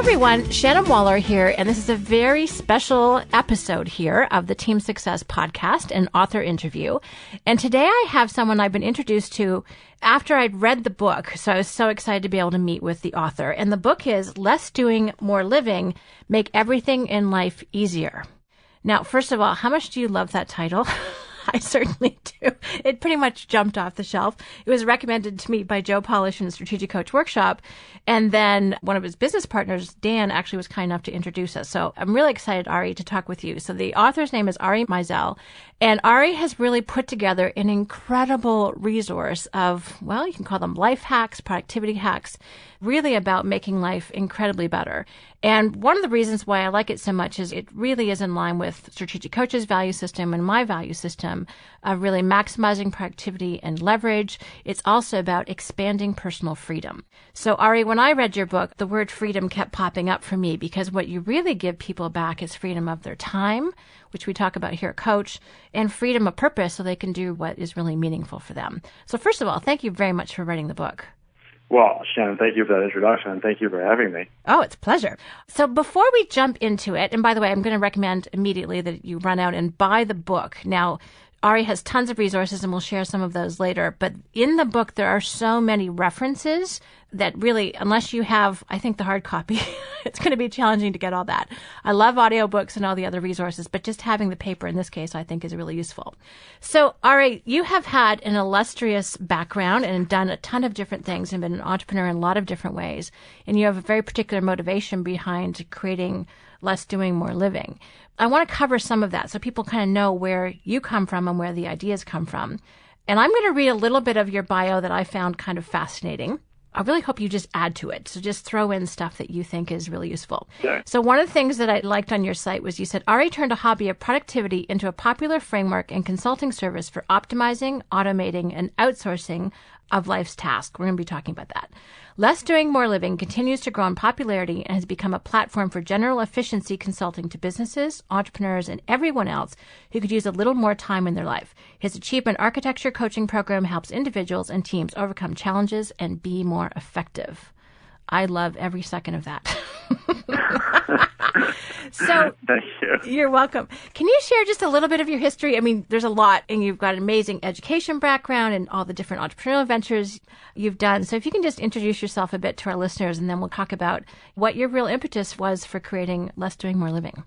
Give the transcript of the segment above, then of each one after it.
everyone, Shannon Waller here, and this is a very special episode here of the Team Success podcast, an author interview. And today I have someone I've been introduced to after I'd read the book, so I was so excited to be able to meet with the author. And the book is Less Doing, More Living, Make Everything in Life Easier. Now, first of all, how much do you love that title? I certainly do. It pretty much jumped off the shelf. It was recommended to me by Joe Polish in the Strategic Coach Workshop. And then one of his business partners, Dan, actually was kind enough to introduce us. So I'm really excited, Ari, to talk with you. So the author's name is Ari Meisel. And Ari has really put together an incredible resource of, well, you can call them life hacks, productivity hacks, really about making life incredibly better. And one of the reasons why I like it so much is it really is in line with Strategic Coach's value system and my value system of really maximizing productivity and leverage. It's also about expanding personal freedom. So Ari, when I read your book, the word freedom kept popping up for me because what you really give people back is freedom of their time, which we talk about here at Coach, and freedom of purpose so they can do what is really meaningful for them. So first of all, thank you very much for writing the book. Well, Shannon, thank you for that introduction, and thank you for having me. Oh, it's a pleasure. So before we jump into it, and by the way, I'm going to recommend immediately that you run out and buy the book. Now, Ari has tons of resources, and we'll share some of those later. But in the book, there are so many references that really, unless you have, I think, the hard copy, it's going to be challenging to get all that. I love audiobooks and all the other resources, but just having the paper in this case, I think, is really useful. So, Ari, you have had an illustrious background and done a ton of different things and been an entrepreneur in a lot of different ways. And you have a very particular motivation behind creating Less Doing, More Living. I want to cover some of that so people kind of know where you come from and where the ideas come from. And I'm going to read a little bit of your bio that I found kind of fascinating. I really hope you just add to it. So just throw in stuff that you think is really useful. Sure. So one of the things that I liked on your site was you said, Ari turned a hobby of productivity into a popular framework and consulting service for optimizing, automating, and outsourcing of life's tasks. We're going to be talking about that. Less Doing, More Living continues to grow in popularity and has become a platform for general efficiency consulting to businesses, entrepreneurs, and everyone else who could use a little more time in their life. His Achievement Architecture coaching program helps individuals and teams overcome challenges and be more effective. I love every second of that. So, thank you. You're welcome. Can you share just a little bit of your history? I mean, there's a lot, and you've got an amazing education background and all the different entrepreneurial ventures you've done. So if you can just introduce yourself a bit to our listeners, and then we'll talk about what your real impetus was for creating Less Doing, More Living.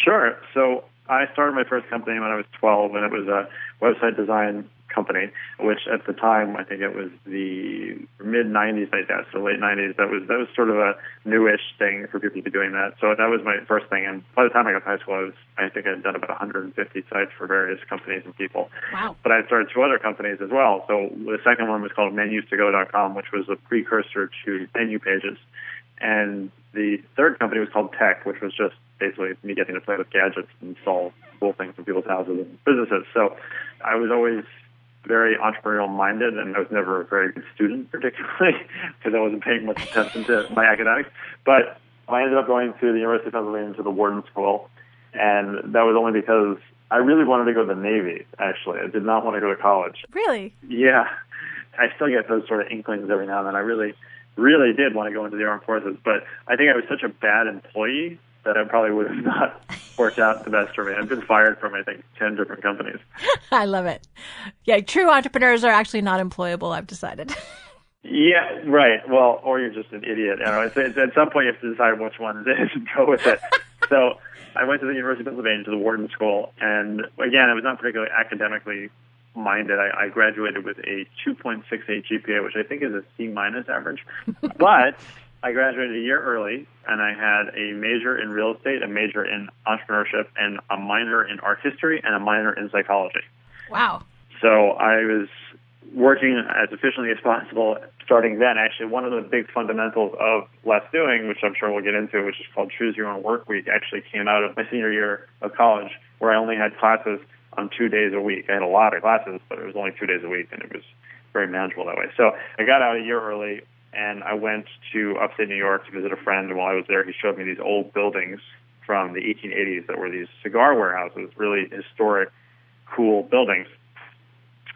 Sure. So I started my first company when I was 12, and it was a website design company, which at the time, I think it was the mid-90s, I guess, or late 90s. That was sort of a newish thing for people to be doing that. So that was my first thing. And by the time I got to high school, I think I had done about 150 sites for various companies and people. Wow. But I started two other companies as well. So the second one was called menus2go.com, which was a precursor to menu pages. And the third company was called Tech, which was just basically me getting to play with gadgets and solve cool things in people's houses and businesses. So I was always very entrepreneurial-minded, and I was never a very good student, particularly, because I wasn't paying much attention to my academics. But I ended up going to the University of Pennsylvania to the Wharton School, and that was only because I really wanted to go to the Navy, actually. I did not want to go to college. Really? Yeah. I still get those sort of inklings every now and then. I really, really did want to go into the armed forces, but I think I was such a bad employee that I probably would have not worked out the best for me. I've been fired from, I think, 10 different companies. I love it. Yeah, true entrepreneurs are actually not employable, I've decided. Yeah, right. Well, or you're just an idiot. You know, it's at some point you have to decide which one it is and go with it. So I went to the University of Pennsylvania to the Wharton School, and again, I was not particularly academically minded. I graduated with a 2.68 GPA, which I think is a C- average. But I graduated a year early, and I had a major in real estate, a major in entrepreneurship, and a minor in art history, and a minor in psychology. Wow. So I was working as efficiently as possible starting then. Actually, one of the big fundamentals of Less Doing, which I'm sure we'll get into, which is called Choose Your Own Work Week, actually came out of my senior year of college, where I only had classes on 2 days a week. I had a lot of classes, but it was only 2 days a week, and it was very manageable that way. So I got out a year early, and I went to upstate New York to visit a friend, and while I was there, he showed me these old buildings from the 1880s that were these cigar warehouses, really historic, cool buildings.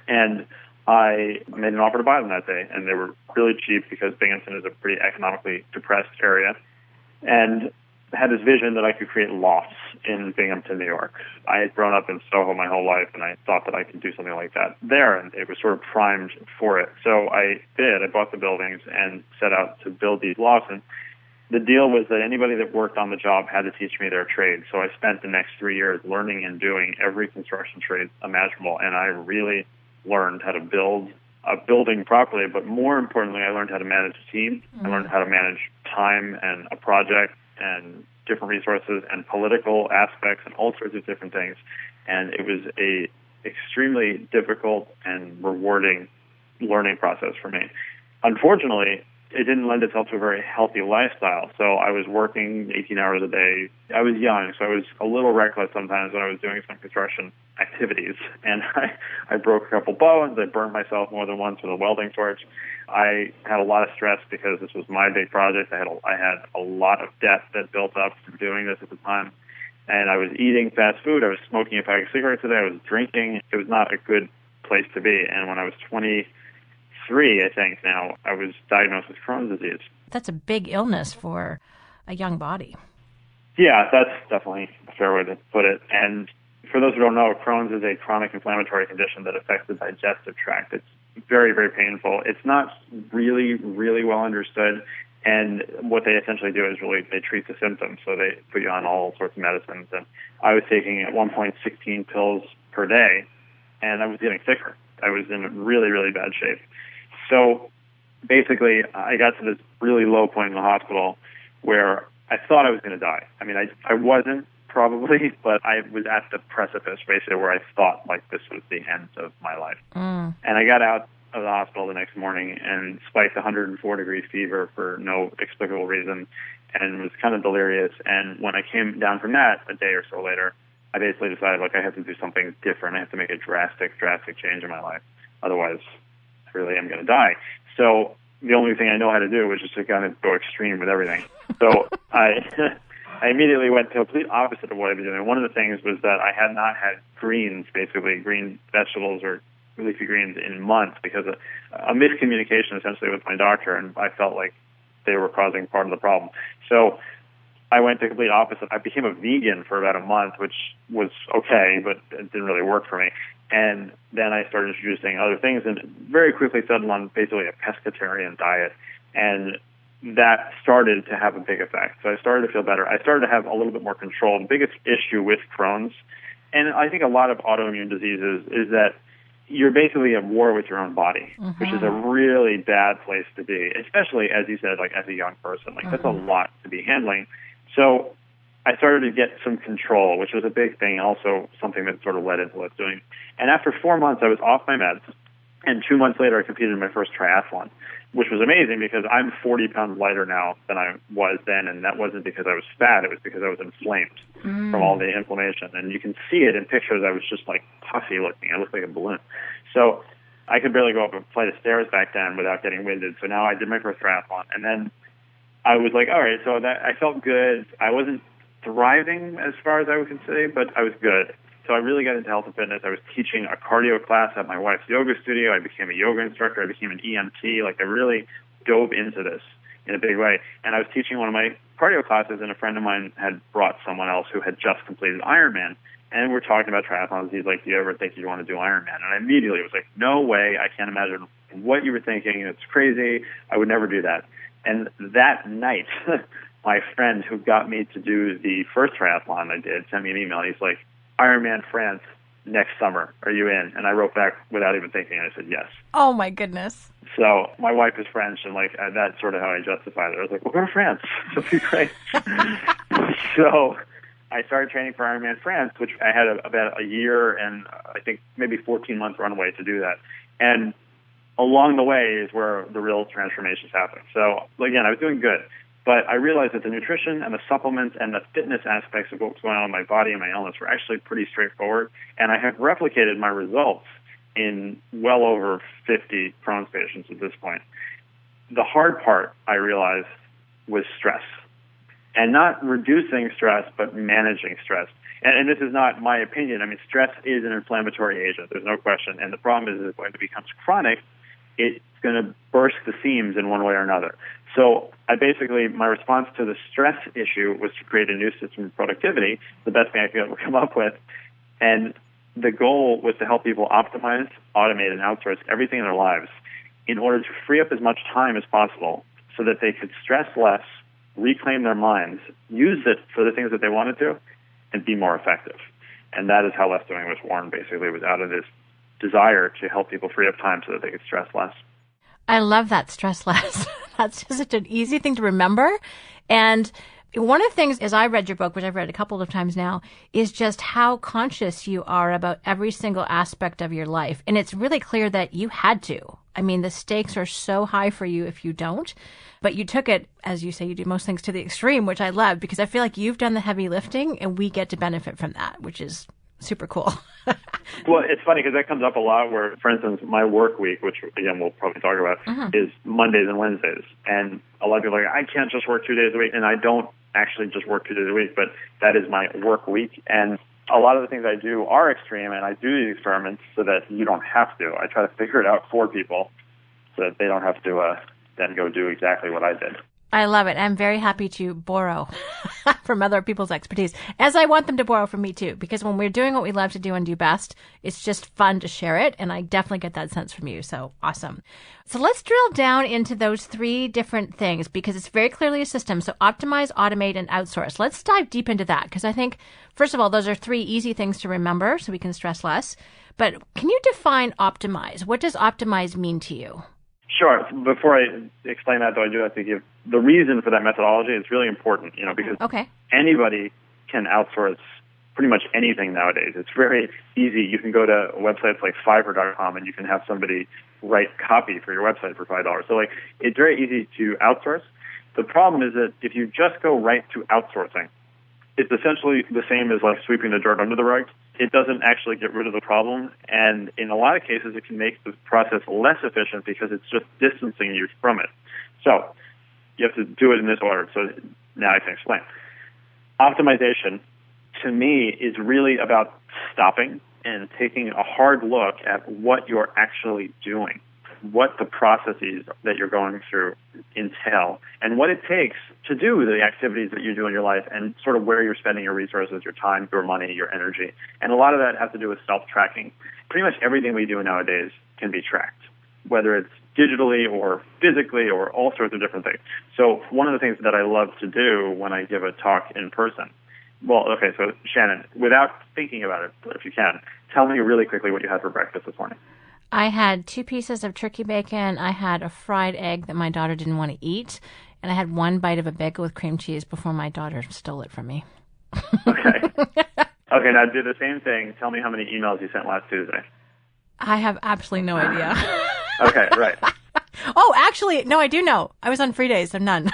And I made an offer to buy them that day, and they were really cheap because Binghamton is a pretty economically depressed area. and had this vision that I could create lofts in Binghamton, New York. I had grown up in Soho my whole life, and I thought that I could do something like that there, and it was sort of primed for it. So I did. I bought the buildings and set out to build these lofts, and the deal was that anybody that worked on the job had to teach me their trade. So I spent the next 3 years learning and doing every construction trade imaginable, and I really learned how to build a building properly, but more importantly, I learned how to manage a team. I learned how to manage time and a project and different resources and political aspects and all sorts of different things. And it was a extremely difficult and rewarding learning process for me. Unfortunately, it didn't lend itself to a very healthy lifestyle. So I was working 18 hours a day. I was young, so I was a little reckless sometimes when I was doing some construction activities. And I broke a couple bones. I burned myself more than once with a welding torch. I had a lot of stress because this was my big project. I had a lot of debt that built up from doing this at the time. And I was eating fast food. I was smoking a pack of cigarettes a day. I was drinking. It was not a good place to be. And when I was 23, I think now, I was diagnosed with Crohn's disease. That's a big illness for a young body. Yeah, that's definitely a fair way to put it. And for those who don't know, Crohn's is a chronic inflammatory condition that affects the digestive tract. It's very, very painful. It's not really, really well understood. And what they essentially do is they treat the symptoms. So they put you on all sorts of medicines. And I was taking at one point 16 pills per day, and I was getting sicker. I was in really, really bad shape. So basically, I got to this really low point in the hospital where I thought I was going to die. I mean, I wasn't probably, but I was at the precipice basically where I thought like this was the end of my life. And I got out of the hospital the next morning and spiked 104-degree fever for no explicable reason and was kind of delirious. And when I came down from that a day or so later, I basically decided, I have to do something different. I have to make a drastic change in my life. Otherwise, I really am going to die. So the only thing I know how to do was just to kind of go extreme with everything. So I immediately went to the complete opposite of what I've been doing. One of the things was that I had not had greens, basically green vegetables or leafy greens in months because of a miscommunication essentially with my doctor, and I felt like they were causing part of the problem. So I went to the complete opposite. I became a vegan for about a month, which was okay, but it didn't really work for me. And then I started introducing other things and very quickly settled on basically a pescatarian diet. And that started to have a big effect. So I started to feel better. I started to have a little bit more control. The biggest issue with Crohn's, and I think a lot of autoimmune diseases, is that you're basically at war with your own body, which is a really bad place to be, especially, as you said, as a young person. That's a lot to be handling. So I started to get some control, which was a big thing, also something that sort of led into what I was doing. And after 4 months, I was off my meds, and 2 months later, I competed in my first triathlon, which was amazing because I'm 40 pounds lighter now than I was then, and that wasn't because I was fat. It was because I was inflamed from all the inflammation. And you can see it in pictures. I was just puffy looking. I looked like a balloon. So I could barely go up a flight of stairs back then without getting winded. So now I did my first triathlon, and then I was like, all right, so that I felt good. I wasn't thriving as far as I could say, but I was good. So I really got into health and fitness. I was teaching a cardio class at my wife's yoga studio. I became a yoga instructor. I became an EMT. I really dove into this in a big way. And I was teaching one of my cardio classes, and a friend of mine had brought someone else who had just completed Ironman. And we're talking about triathlons. He's like, do you ever think you want to do Ironman? And I immediately was like, no way. I can't imagine what you were thinking. It's crazy. I would never do that. And that night, my friend who got me to do the first triathlon I did sent me an email. He's like, Ironman France next summer. Are you in? And I wrote back without even thinking. I said yes. Oh, my goodness. So my wife is French, and that's sort of how I justified it. I was like, we'll go to France. It'll be great. So I started training for Ironman France, which I had about a year and I think maybe 14-month runway to do that. And along the way is where the real transformations happened. So, again, I was doing good. But I realized that the nutrition and the supplements and the fitness aspects of what was going on in my body and my illness were actually pretty straightforward. And I have replicated my results in well over 50 Crohn's patients at this point. The hard part, I realized, was stress. And not reducing stress, but managing stress. And this is not my opinion. I mean, stress is an inflammatory agent. There's no question. And the problem is that when it becomes chronic, it's going to burst the seams in one way or another. So my response to the stress issue was to create a new system of productivity, the best thing I could ever come up with. And the goal was to help people optimize, automate, and outsource everything in their lives in order to free up as much time as possible so that they could stress less, reclaim their minds, use it for the things that they wanted to, and be more effective. And that is how Less Doing was born, basically. It was out of this desire to help people free up time so that they could stress less. I love that, stress less. That's just such an easy thing to remember. And one of the things, as I read your book, which I've read a couple of times now, is just how conscious you are about every single aspect of your life. And it's really clear that you had to. I mean, the stakes are so high for you if you don't. But you took it, as you say, you do most things to the extreme, which I love, because I feel like you've done the heavy lifting and we get to benefit from that, which is super cool. Well, it's funny because that comes up a lot where, for instance, my work week, which, again, we'll probably talk about, is Mondays and Wednesdays. And a lot of people are like, I can't just work 2 days a week. And I don't actually just work 2 days a week, but that is my work week. And a lot of the things I do are extreme, and I do these experiments so that you don't have to. I try to figure it out for people so that they don't have to then go do exactly what I did. I love it. I'm very happy to borrow from other people's expertise, as I want them to borrow from me too, because when we're doing what we love to do and do best, it's just fun to share it. And I definitely get that sense from you. So awesome. So let's drill down into those three different things because it's very clearly a system. So optimize, automate, and outsource. Let's dive deep into that because I think, first of all, those are three easy things to remember so we can stress less. But can you define optimize? What does optimize mean to you? Sure. Before I explain that, though, I do have to give the reason for that methodology. It's really important, because anybody can outsource pretty much anything nowadays. It's very easy. You can go to websites like Fiverr.com and you can have somebody write copy for your website for $5. So, it's very easy to outsource. The problem is that if you just go right to outsourcing, it's essentially the same as sweeping the dirt under the rug. It doesn't actually get rid of the problem, and in a lot of cases, it can make the process less efficient because it's just distancing you from it. So you have to do it in this order. So now I can explain. Optimization, to me, is really about stopping and taking a hard look at what you're actually doing, what the processes that you're going through entail, and what it takes to do the activities that you do in your life and sort of where you're spending your resources, your time, your money, your energy. And a lot of that has to do with self-tracking. Pretty much everything we do nowadays can be tracked, whether it's digitally or physically or all sorts of different things. So one of the things that I love to do when I give a talk in person, so Shannon, without thinking about it, if you can, tell me really quickly what you had for breakfast this morning. I had 2 pieces of turkey bacon. I had a fried egg that my daughter didn't want to eat. And I had 1 bite of a bagel with cream cheese before my daughter stole it from me. Okay. Okay, now do the same thing. Tell me how many emails you sent last Tuesday. I have absolutely no idea. Okay, right. Oh, actually, no, I do know. I was on free days, so none.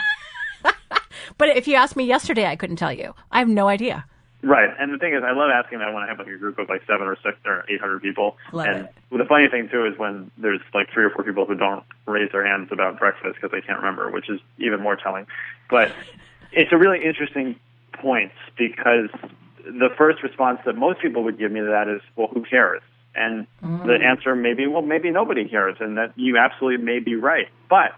But if you asked me yesterday, I couldn't tell you. I have no idea. Right, and the thing is, I love asking that when I have a group of 7 or 6 or 800 people. Love and it. The funny thing too is when there's 3 or 4 people who don't raise their hands about breakfast because they can't remember, which is even more telling. But it's a really interesting point because the first response that most people would give me to that is, well, who cares? And the answer may be, well, maybe nobody cares, and that you absolutely may be right. But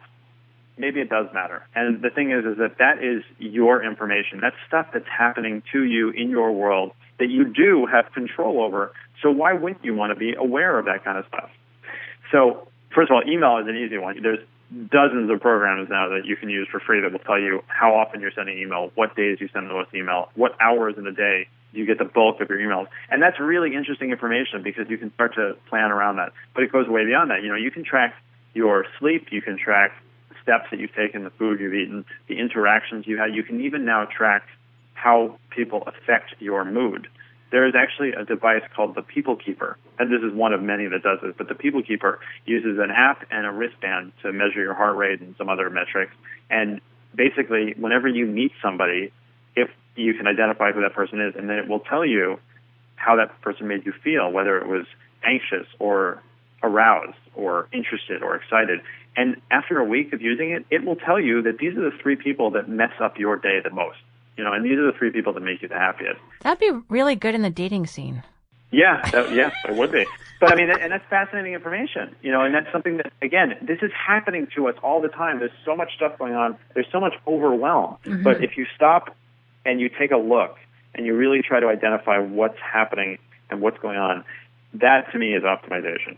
maybe it does matter. And the thing is that is your information. That's stuff that's happening to you in your world that you do have control over. So why wouldn't you want to be aware of that kind of stuff? So first of all, email is an easy one. There's dozens of programs now that you can use for free that will tell you how often you're sending email, what days you send the most email, what hours in a day you get the bulk of your emails. And that's really interesting information because you can start to plan around that. But it goes way beyond that. You can track your sleep, you can track steps that you've taken, the food you've eaten, the interactions you had. You can even now track how people affect your mood. There is actually a device called the People Keeper, and this is one of many that does this, but the People Keeper uses an app and a wristband to measure your heart rate and some other metrics. And basically, whenever you meet somebody, if you can identify who that person is, and then it will tell you how that person made you feel, whether it was anxious or aroused or interested or excited. And after a week of using it, it will tell you that these are the 3 people that mess up your day the most. And these are the 3 people that make you the happiest. That'd be really good in the dating scene. Yes, it would be. But I mean, and that's fascinating information, and that's something that, again, this is happening to us all the time. There's so much stuff going on. There's so much overwhelm. Mm-hmm. But if you stop and you take a look and you really try to identify what's happening and what's going on, that to me is optimization.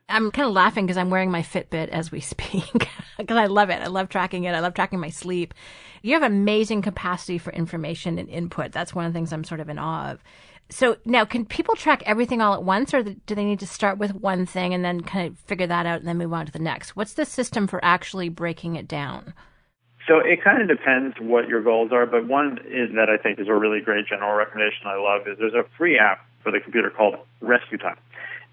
I'm kind of laughing because I'm wearing my Fitbit as we speak because I love it. I love tracking it. I love tracking my sleep. You have amazing capacity for information and input. That's one of the things I'm sort of in awe of. So now, can people track everything all at once, or do they need to start with one thing and then kind of figure that out and then move on to the next? What's the system for actually breaking it down? So it kind of depends what your goals are, but one is that I think is a really great general recommendation I love is there's a free app for the computer called Rescue Time.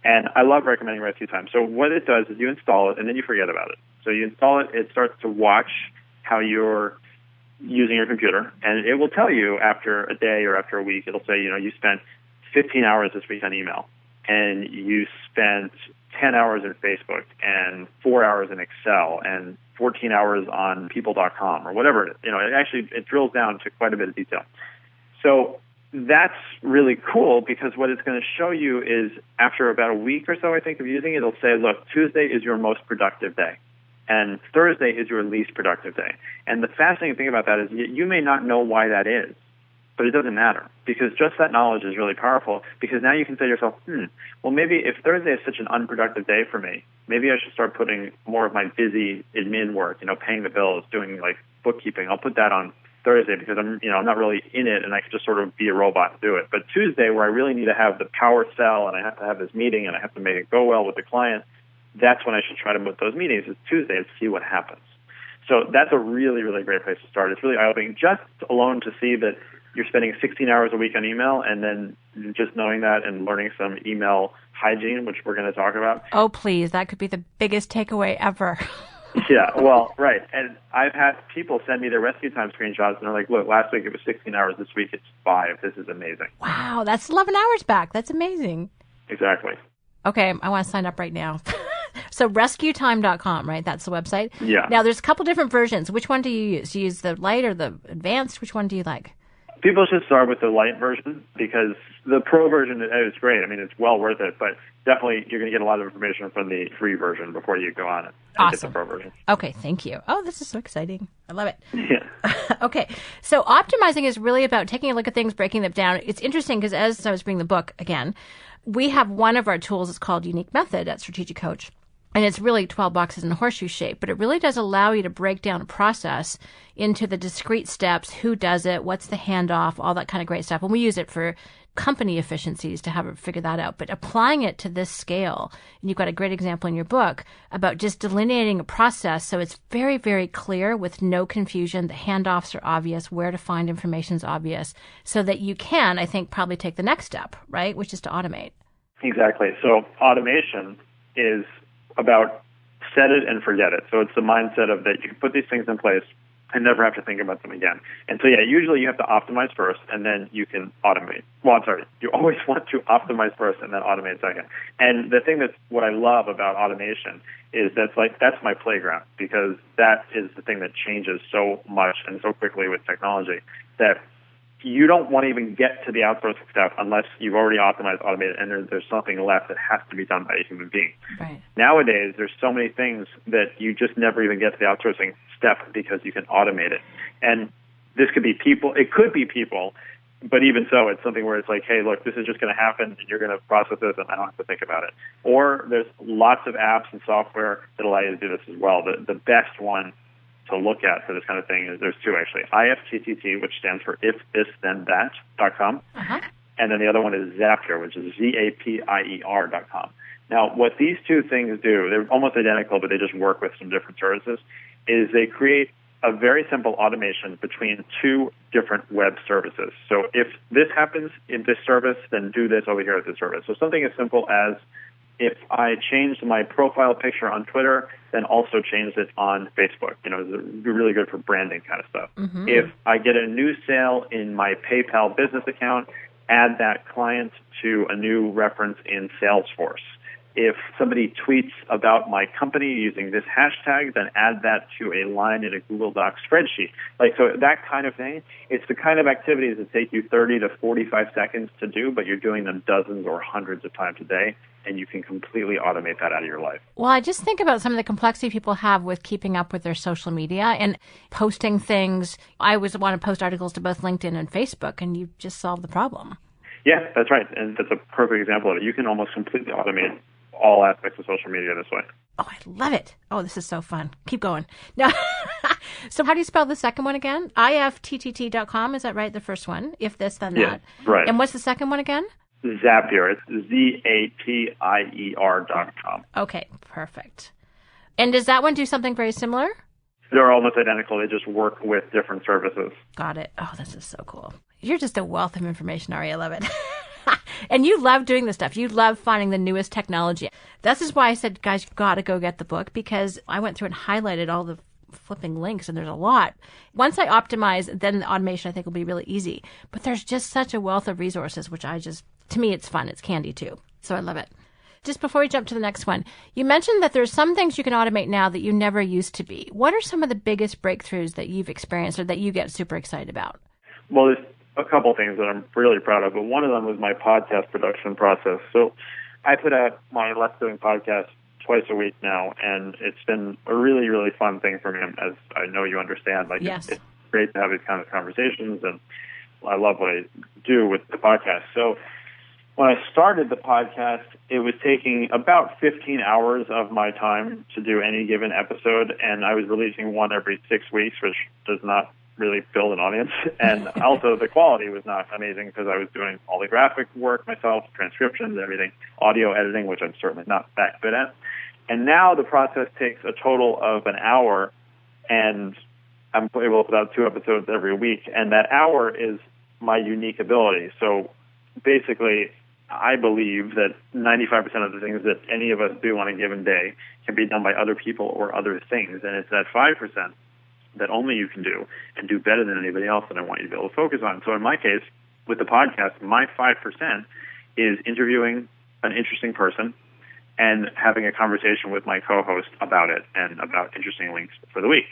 And I love recommending Rescue Time. So what it does is you install it and then you forget about it. So you install it, it starts to watch how you're using your computer, and it will tell you after a day or after a week, it'll say, you spent 15 hours this week on email, and you spent 10 hours in Facebook, and 4 hours in Excel, and 14 hours on people.com, or whatever. It drills down to quite a bit of detail. So that's really cool because what it's going to show you is after about a week or so, I think, of using it, it'll say, look, Tuesday is your most productive day. And Thursday is your least productive day. And the fascinating thing about that is you may not know why that is, but it doesn't matter because just that knowledge is really powerful because now you can say to yourself, well, maybe if Thursday is such an unproductive day for me, maybe I should start putting more of my busy admin work, paying the bills, doing like bookkeeping. I'll put that on Thursday because I'm not really in it and I can just sort of be a robot and do it. But Tuesday, where I really need to have the power sell and I have to have this meeting and I have to make it go well with the client, that's when I should try to put those meetings is Tuesday and see what happens. So that's a really, really great place to start. It's really eye-opening just alone to see that you're spending 16 hours a week on email and then just knowing that and learning some email hygiene, which we're going to talk about. Oh, please. That could be the biggest takeaway ever. Yeah, well, right. And I've had people send me their Rescue Time screenshots and they're like, look, last week it was 16 hours. This week it's 5. This is amazing. Wow, that's 11 hours back. That's amazing. Exactly. Okay, I want to sign up right now. So rescuetime.com, right? That's the website? Yeah. Now, there's a couple different versions. Which one do you use? Do you use the light or the advanced? Which one do you like? People should start with the light version because the pro version is great. I mean, it's well worth it, but definitely you're going to get a lot of information from the free version before you go on it and get the pro version. Okay, thank you. Oh, this is so exciting. I love it. Yeah. Okay, so optimizing is really about taking a look at things, breaking them down. It's interesting because as I was reading the book again, we have one of our tools. It's called Unique Method at Strategic Coach. And it's really 12 boxes in a horseshoe shape, but it really does allow you to break down a process into the discrete steps, who does it, what's the handoff, all that kind of great stuff. And we use it for company efficiencies to have it figure that out. But applying it to this scale, and you've got a great example in your book about just delineating a process so it's very, very clear with no confusion. The handoffs are obvious, where to find information is obvious, so that you can, I think, probably take the next step, right, which is to automate. Exactly. So automation is about set it and forget it. So it's the mindset of that you can put these things in place and never have to think about them again. And so, usually you have to optimize first and then you can automate. Well, I'm sorry, you always want to optimize first and then automate second. And the thing that's what I love about automation is that's my playground because that is the thing that changes so much and so quickly with technology that you don't want to even get to the outsourcing step unless you've already optimized, automated, and there's something left that has to be done by a human being. Right. Nowadays, there's so many things that you just never even get to the outsourcing step because you can automate it. And this could be people. It could be people, but even so, it's something where it's like, hey, look, this is just going to happen, and you're going to process this, and I don't have to think about it. Or there's lots of apps and software that allow you to do this as well. The best one to look at for this kind of thing is there's two actually. IFTTT, which stands for if this then that.com. Uh-huh. And then the other one is Zapier, which is ZAPIER.com. Now, what these two things do, they're almost identical, but they just work with some different services, is they create a very simple automation between two different web services. So if this happens in this service, then do this over here at this service. So something as simple as if I changed my profile picture on Twitter, then also change it on Facebook. It's really good for branding kind of stuff. Mm-hmm. If I get a new sale in my PayPal business account, add that client to a new reference in Salesforce. if somebody tweets about my company using this hashtag, then add that to a line in a Google Docs spreadsheet. So that kind of thing, it's the kind of activities that take you 30 to 45 seconds to do, but you're doing them dozens or hundreds of times a day, and you can completely automate that out of your life. Well, I just think about some of the complexity people have with keeping up with their social media and posting things. I always want to post articles to both LinkedIn and Facebook, and you just solve the problem. Yeah, that's right. And that's a perfect example of it. You can almost completely automate all aspects of social media this way. Oh, I love it. Oh, this is so fun. Keep going. Now, so how do you spell the second one again? IFTTT.com, is that right? The first one. If this, then that. Right. And what's the second one again? Zapier. It's ZAPIER.com. Okay, perfect. And does that one do something very similar? They're almost identical. They just work with different services. Got it. Oh, this is so cool. You're just a wealth of information, Ari. I love it. And you love doing this stuff. You love finding the newest technology. This is why I said, guys, you've got to go get the book, because I went through and highlighted all the flipping links, and there's a lot. Once I optimize, then the automation I think will be really easy. But there's just such a wealth of resources, which to me, it's fun. It's candy too. So I love it. Just before we jump to the next one, you mentioned that there's some things you can automate now that you never used to be. What are some of the biggest breakthroughs that you've experienced or that you get super excited about? Well, there's a couple things that I'm really proud of, but one of them was my podcast production process. So I put out my Let's Doing podcast twice a week now, and it's been a really, really fun thing for me, as I know you understand. Yes. It's great to have these kind of conversations, and I love what I do with the podcast. So when I started the podcast, it was taking about 15 hours of my time to do any given episode, and I was releasing one every 6 weeks, which does not really build an audience. And also the quality was not amazing because I was doing all the graphic work myself, transcriptions, everything, audio editing, which I'm certainly not that good at. And now the process takes a total of an hour, and I'm able to put out 2 episodes every week, and that hour is my unique ability. So basically, I believe that 95% of the things that any of us do on a given day can be done by other people or other things, and it's that 5% that only you can do and do better than anybody else that I want you to be able to focus on. So in my case, with the podcast, my 5% is interviewing an interesting person and having a conversation with my co-host about it and about interesting links for the week.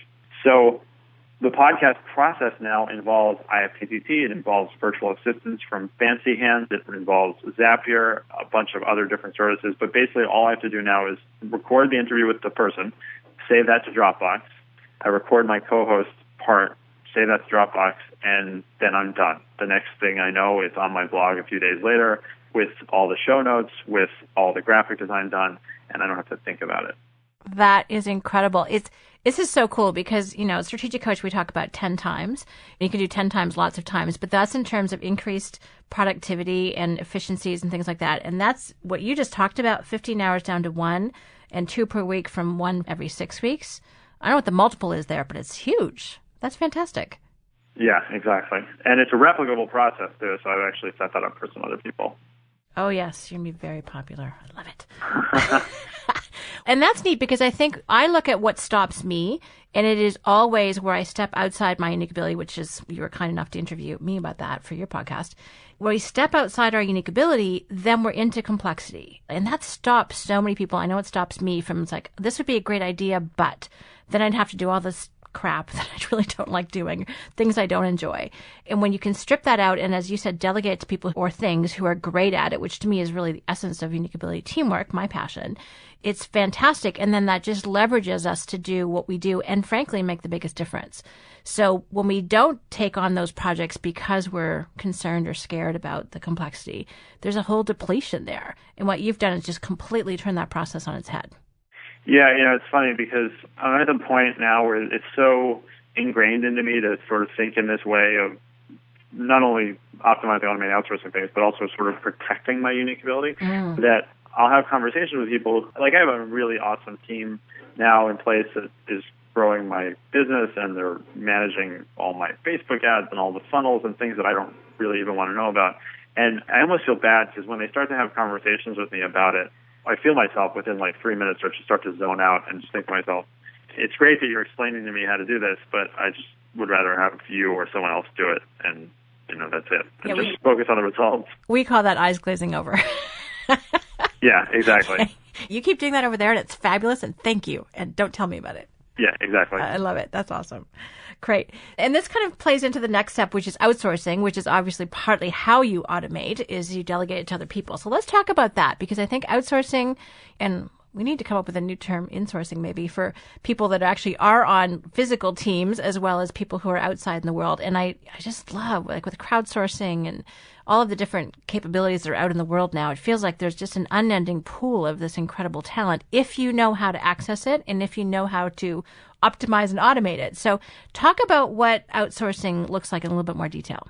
So the podcast process now involves IFTTT, it involves virtual assistants from Fancy Hands, it involves Zapier, a bunch of other different services, but basically all I have to do now is record the interview with the person, save that to Dropbox, I record my co-host part, save that to Dropbox, and then I'm done. The next thing I know, it's on my blog a few days later with all the show notes, with all the graphic design done, and I don't have to think about it. That is incredible. This is so cool because, Strategic Coach, we talk about 10 times. You can do 10 times lots of times, but that's in terms of increased productivity and efficiencies and things like that. And that's what you just talked about, 15 hours down to 1 and 2 per week from 1 every 6 weeks. I don't know what the multiple is there, but it's huge. That's fantastic. Yeah, exactly. And it's a replicable process, too, so I've actually set that up for some other people. Oh, yes. You're going to be very popular. I love it. And that's neat because I think I look at what stops me, and it is always where I step outside my unique ability, which is, you were kind enough to interview me about that for your podcast. Where we step outside our unique ability, then we're into complexity. And that stops so many people. I know it stops me from, it's like, this would be a great idea, but then I'd have to do all this crap that I really don't like doing, things I don't enjoy. And when you can strip that out and, as you said, delegate it to people or things who are great at it, which to me is really the essence of unique ability teamwork, my passion, it's fantastic. And then that just leverages us to do what we do and, frankly, make the biggest difference. So when we don't take on those projects because we're concerned or scared about the complexity, there's a whole depletion there. And what you've done is just completely turn that process on its head. Yeah, it's funny because I'm at the point now where it's so ingrained into me to sort of think in this way of not only optimizing, automating, outsourcing things, but also sort of protecting my unique ability that I'll have conversations with people. Like, I have a really awesome team now in place that is growing my business, and they're managing all my Facebook ads and all the funnels and things that I don't really even want to know about. And I almost feel bad because when they start to have conversations with me about it, I feel myself within like 3 minutes start to zone out and just think to myself, it's great that you're explaining to me how to do this, but I just would rather have you or someone else do it. And, that's it. And just focus on the results. We call that eyes glazing over. Yeah, exactly. You keep doing that over there, and it's fabulous, and thank you. And don't tell me about it. Yeah, exactly. I love it. That's awesome. Great. And this kind of plays into the next step, which is outsourcing, which is obviously partly how you automate, is you delegate it to other people. So let's talk about that, because I think outsourcing, and we need to come up with a new term, insourcing maybe, for people that actually are on physical teams as well as people who are outside in the world. And I just love, like with crowdsourcing and all of the different capabilities that are out in the world now, it feels like there's just an unending pool of this incredible talent if you know how to access it and if you know how to optimize and automate it. So talk about what outsourcing looks like in a little bit more detail.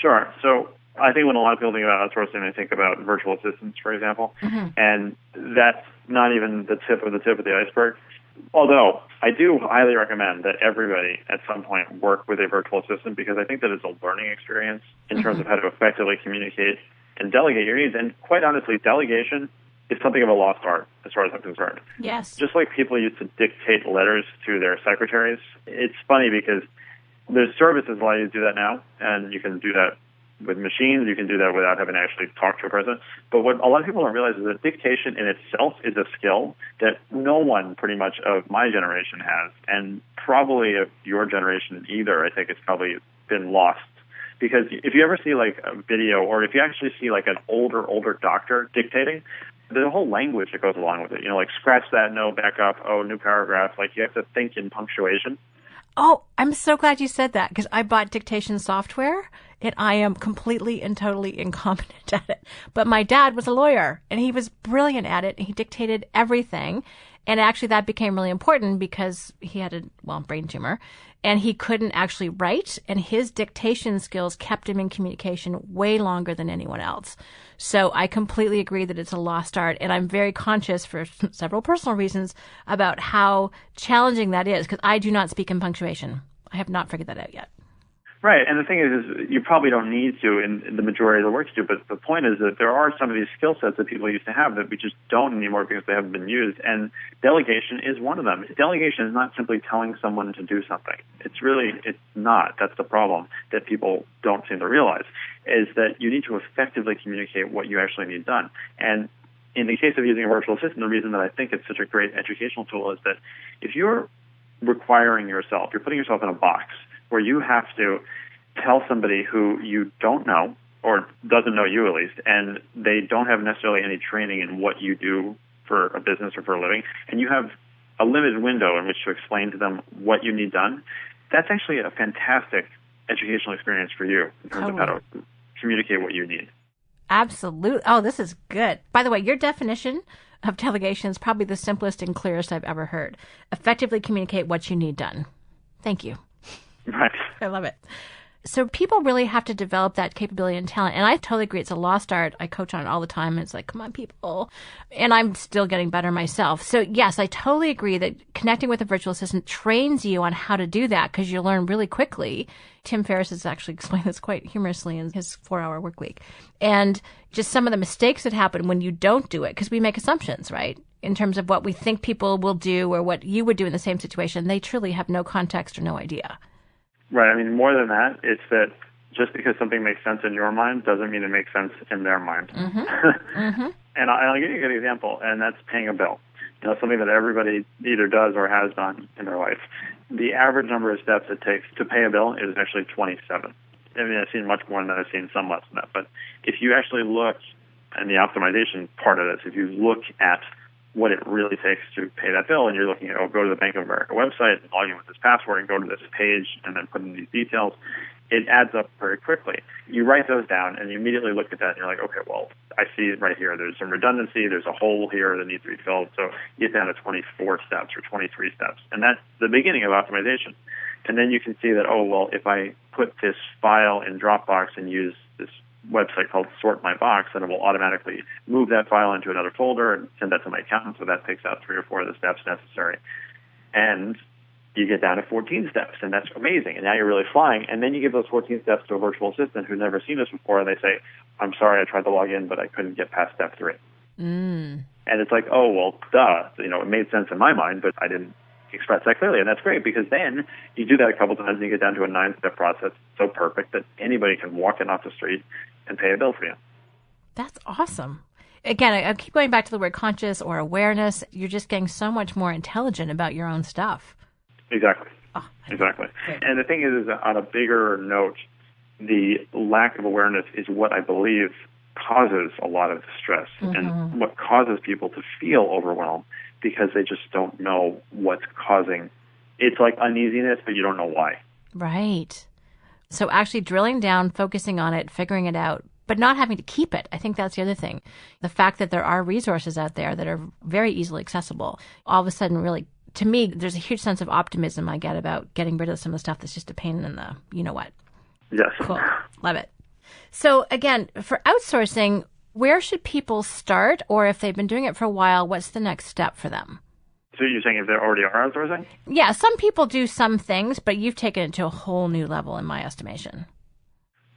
Sure. So I think when a lot of people think about outsourcing, they think about virtual assistants, for example, and that's not even the tip of the iceberg. Although I do highly recommend that everybody at some point work with a virtual assistant, because I think that it's a learning experience in terms of how to effectively communicate and delegate your needs. And quite honestly, delegation is something of a lost art as far as I'm concerned. Yes. Just like people used to dictate letters to their secretaries, it's funny because there's services allow you to do that now, and you can do that with machines. You can do that without having to actually talk to a person. But what a lot of people don't realize is that dictation in itself is a skill that no one pretty much of my generation has, and probably of your generation either. I think it's probably been lost. Because if you ever see like a video, or if you actually see like an older doctor dictating, there's a whole language that goes along with it. You know, like scratch that, no, back up, oh, new paragraph. Like you have to think in punctuation. Oh, I'm so glad you said that, because I bought dictation software and I am completely and totally incompetent at it. But my dad was a lawyer and he was brilliant at it. He dictated everything. And actually that became really important because he had a brain tumor and he couldn't actually write, and his dictation skills kept him in communication way longer than anyone else. So I completely agree that it's a lost art, and I'm very conscious for several personal reasons about how challenging that is, because I do not speak in punctuation. I have not figured that out yet. Right, and the thing is you probably don't need to in the majority of the work you do, but the point is that there are some of these skill sets that people used to have that we just don't anymore because they haven't been used, and delegation is one of them. Delegation is not simply telling someone to do something. It's not. That's the problem that people don't seem to realize, is that you need to effectively communicate what you actually need done. And in the case of using a virtual assistant, the reason that I think it's such a great educational tool is that if you're requiring yourself, you're putting yourself in a box where you have to tell somebody who you don't know, or doesn't know you at least, and they don't have necessarily any training in what you do for a business or for a living, and you have a limited window in which to explain to them what you need done, that's actually a fantastic educational experience for you in terms of how to communicate what you need. Absolutely. Oh, this is good. By the way, your definition of delegation is probably the simplest and clearest I've ever heard. Effectively communicate what you need done. Thank you. Right. I love it. So people really have to develop that capability and talent. And I totally agree. It's a lost art. I coach on it all the time. It's like, come on, people. And I'm still getting better myself. So yes, I totally agree that connecting with a virtual assistant trains you on how to do that, because you learn really quickly. Tim Ferriss has actually explained this quite humorously in his 4-hour work week. And just some of the mistakes that happen when you don't do it, because we make assumptions, right? In terms of what we think people will do or what you would do in the same situation. They truly have no context or no idea. Right. I mean, more than that, it's that just because something makes sense in your mind doesn't mean it makes sense in their mind. And I'll give you a good example, and that's paying a bill. You know, something that everybody either does or has done in their life. The average number of steps it takes to pay a bill is actually 27. I mean, I've seen much more than that. I've seen some less than that. But if you actually look, and the optimization part of this, if you look at what it really takes to pay that bill, and you're looking at, go to the Bank of America website and log in with this password and go to this page and then put in these details, it adds up very quickly. You write those down and you immediately look at that and you're like, okay, well, I see it right here. There's some redundancy. There's a hole here that needs to be filled. So you get down to 24 steps or 23 steps. And that's the beginning of optimization. And then you can see that, if I put this file in Dropbox and use this website called Sort My Box, and it will automatically move that file into another folder and send that to my accountant, so that takes out 3 or 4 of the steps necessary. And you get down to 14 steps, and that's amazing. And now you're really flying. And then you give those 14 steps to a virtual assistant who's never seen this before, and they say, I'm sorry, I tried to log in, but I couldn't get past step 3. And it's like, duh. You know, it made sense in my mind, but I didn't express that clearly. And that's great, because then you do that a couple times and you get down to a 9-step process so perfect that anybody can walk in off the street and pay a bill for you. That's awesome. Again, I keep going back to the word conscious or awareness. You're just getting so much more intelligent about your own stuff. Exactly. Oh, Exactly. great. And the thing is on a bigger note, the lack of awareness is what I believe causes a lot of stress and what causes people to feel overwhelmed because they just don't know what's causing. It's like uneasiness, but you don't know why. Right. So actually drilling down, focusing on it, figuring it out, but not having to keep it. I think that's the other thing. The fact that there are resources out there that are very easily accessible, all of a sudden really, to me, there's a huge sense of optimism I get about getting rid of some of the stuff that's just a pain in the you-know-what. Yes. Cool. Love it. So again, for outsourcing, where should people start? Or if they've been doing it for a while, what's the next step for them? So you're saying if they already are outsourcing? Yeah, some people do some things, but you've taken it to a whole new level in my estimation.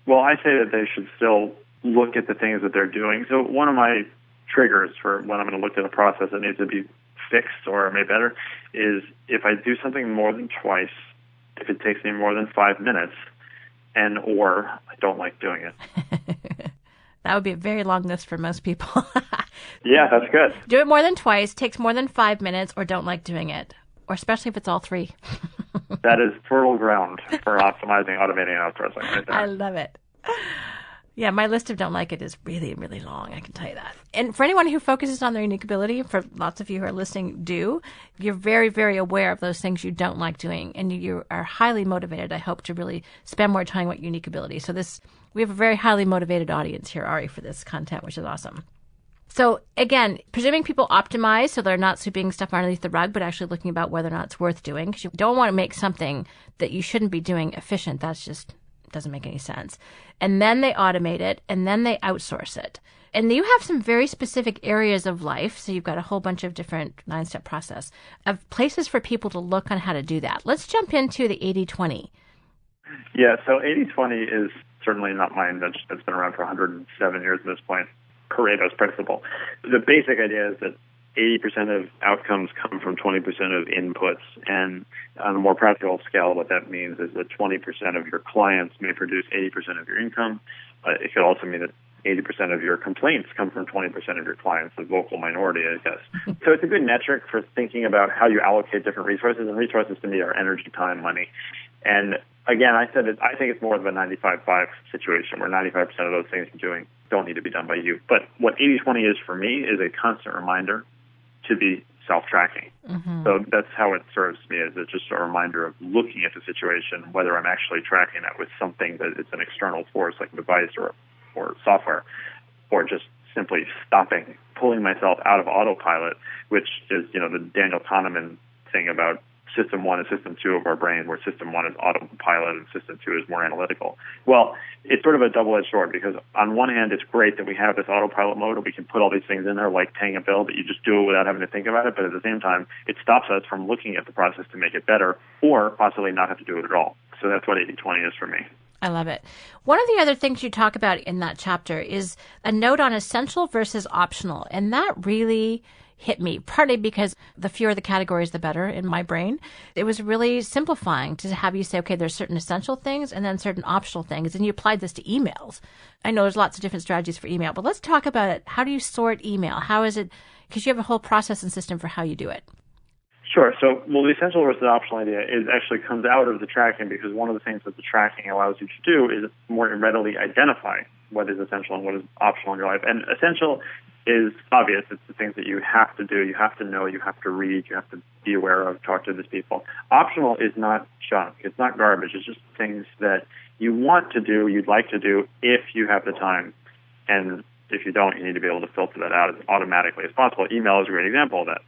Well, I say that they should still look at the things that they're doing. So one of my triggers for when I'm going to look at a process that needs to be fixed or made better is if I do something more than twice, if it takes me more than 5 minutes, and or I don't like doing it. That would be a very long list for most people. Yeah, that's good. Do it more than twice, takes more than 5 minutes, or don't like doing it. Or especially if it's all three. That is fertile ground for optimizing, automating, and outsourcing right there. I love it. Yeah, my list of don't like it is really, really long. I can tell you that. And for anyone who focuses on their unique ability, for lots of you who are listening you're very, very aware of those things you don't like doing. And you are highly motivated, I hope, to really spend more time with unique ability. So we have a very highly motivated audience here, Ari, for this content, which is awesome. So again, presuming people optimize so they're not sweeping stuff underneath the rug, but actually looking about whether or not it's worth doing, because you don't want to make something that you shouldn't be doing efficient. That's just doesn't make any sense. And then they automate it, and then they outsource it. And you have some very specific areas of life, so you've got a whole bunch of different 9-step process of places for people to look on how to do that. Let's jump into the 80-20. Yeah, so 80-20 is certainly not mine. That's been around for 107 years at this point. Pareto's principle. The basic idea is that 80% of outcomes come from 20% of inputs. And on a more practical scale, what that means is that 20% of your clients may produce 80% of your income. It could also mean that 80% of your complaints come from 20% of your clients, the vocal minority, I guess. So it's a good metric for thinking about how you allocate different resources. And resources to me are energy, time, money. And again, I think it's more of a 95-5 situation where 95% of those things you're doing don't need to be done by you. But what 80-20 is for me is a constant reminder to be self-tracking. Mm-hmm. So that's how it serves me, is it's just a reminder of looking at the situation, whether I'm actually tracking that with something that is an external force like a device or software, or just simply stopping, pulling myself out of autopilot, which is, the Daniel Kahneman thing about System 1 and System 2 of our brain, where System 1 is autopilot and System 2 is more analytical. Well, it's sort of a double-edged sword, because on one hand, it's great that we have this autopilot mode, and we can put all these things in there like paying a bill, that you just do it without having to think about it, but at the same time, it stops us from looking at the process to make it better, or possibly not have to do it at all. So that's what 80-20 is for me. I love it. One of the other things you talk about in that chapter is a note on essential versus optional, and that really hit me, partly because the fewer the categories, the better in my brain. It was really simplifying to have you say, okay, there's certain essential things and then certain optional things. And you applied this to emails. I know there's lots of different strategies for email, but let's talk about it. How do you sort email? How is it? Because you have a whole process and system for how you do it. Sure. So, the essential versus optional idea actually comes out of the tracking, because one of the things that the tracking allows you to do is more readily identify what is essential and what is optional in your life. And essential is obvious. It's the things that you have to do, you have to know, you have to read, you have to be aware of, talk to these people. Optional is not junk. It's not garbage. It's just things that you want to do, you'd like to do if you have the time. And if you don't, you need to be able to filter that out as automatically as possible. Email is a great example of that.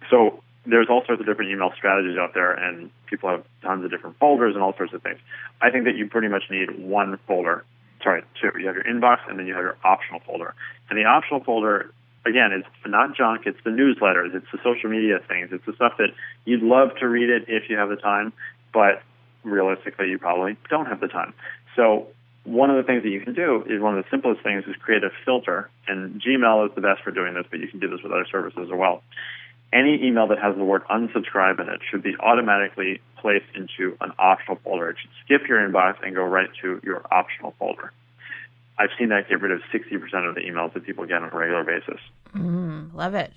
So there's all sorts of different email strategies out there, and people have tons of different folders and all sorts of things. I think that you pretty much need one folder. Sorry, two. You have your inbox, and then you have your optional folder. And the optional folder, again, is not junk. It's the newsletters. It's the social media things. It's the stuff that you'd love to read it if you have the time, but realistically, you probably don't have the time. So one of the things that you can do is, one of the simplest things is create a filter. And Gmail is the best for doing this, but you can do this with other services as well. Any email that has the word unsubscribe in it should be automatically placed into an optional folder. It should skip your inbox and go right to your optional folder. I've seen that get rid of 60% of the emails that people get on a regular basis. Love it.